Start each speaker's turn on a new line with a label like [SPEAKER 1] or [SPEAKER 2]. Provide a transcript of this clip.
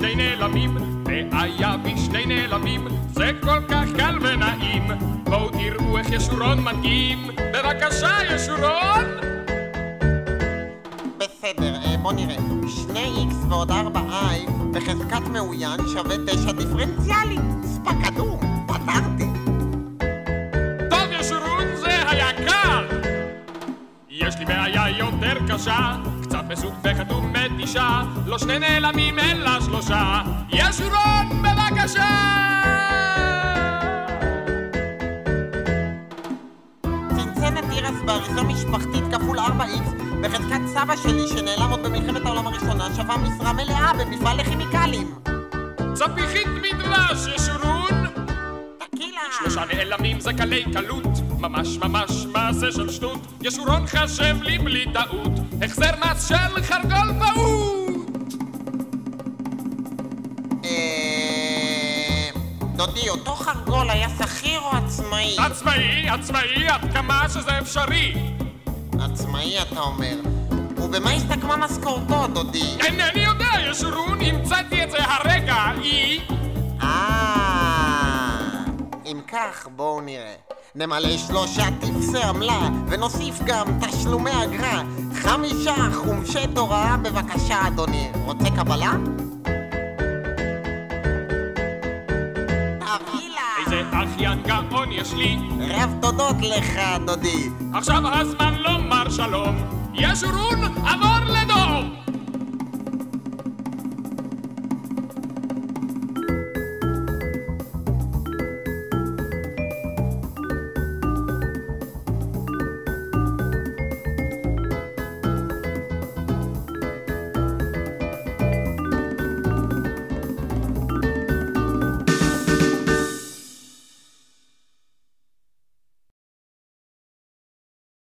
[SPEAKER 1] שני נעלמים, והיה בי שני נעלמים, זה כל כך קל ונעים. בואו תראו איך ישורון מדגים, בבקשה ישורון!
[SPEAKER 2] בסדר, בוא נראה. 2x ועוד 4i בחזקת מאוין שווה 9 דיפרנציאלית. ספקדום, פתרתי.
[SPEAKER 1] טוב ישורון, זה היה קל! יש לי בעיה יותר קשה, קצת מסובכת ומתישה, לא שני נעלמים אלא 3. ישורון, בבקשה!
[SPEAKER 2] צנצנת תירס באריזה משפחתית כפול 4x בחזקת סבא שלי שנעלם עוד במלחמת העולם הראשונה שווה משרה מלאה במפעל לכימיקלים.
[SPEAKER 1] צפיחית מדרש, ישורון!
[SPEAKER 2] תקילה!
[SPEAKER 1] 3 נעלמים זה קלי קלות, ממש ממש מעשה של שטות. ישורון חשב לי בלי טעות, החזר מס של חרגול פעוט.
[SPEAKER 2] דודי, אותו חרגול היה שכיר או עצמאי?
[SPEAKER 1] עצמאי, עד כמה שזה אפשרי.
[SPEAKER 2] עצמאי אתה אומר. ובמה הסתכמה משכורתו, דודי?
[SPEAKER 1] אינני יודע, ישורון, המצאתי את זה הרגע,
[SPEAKER 2] אם כך, בואו נראה. נמלא 3 טפסי עמלה, ונוסיף גם תשלומי אגרה. 5 חומשי תורה, בבקשה אדוני. רוצה קבלה? תביא לה!
[SPEAKER 1] איזה אחיין גאון יש לי.
[SPEAKER 2] רב תודות לך, דודי.
[SPEAKER 1] עכשיו הזמן לומר שלום. ישורון, עבור לדום!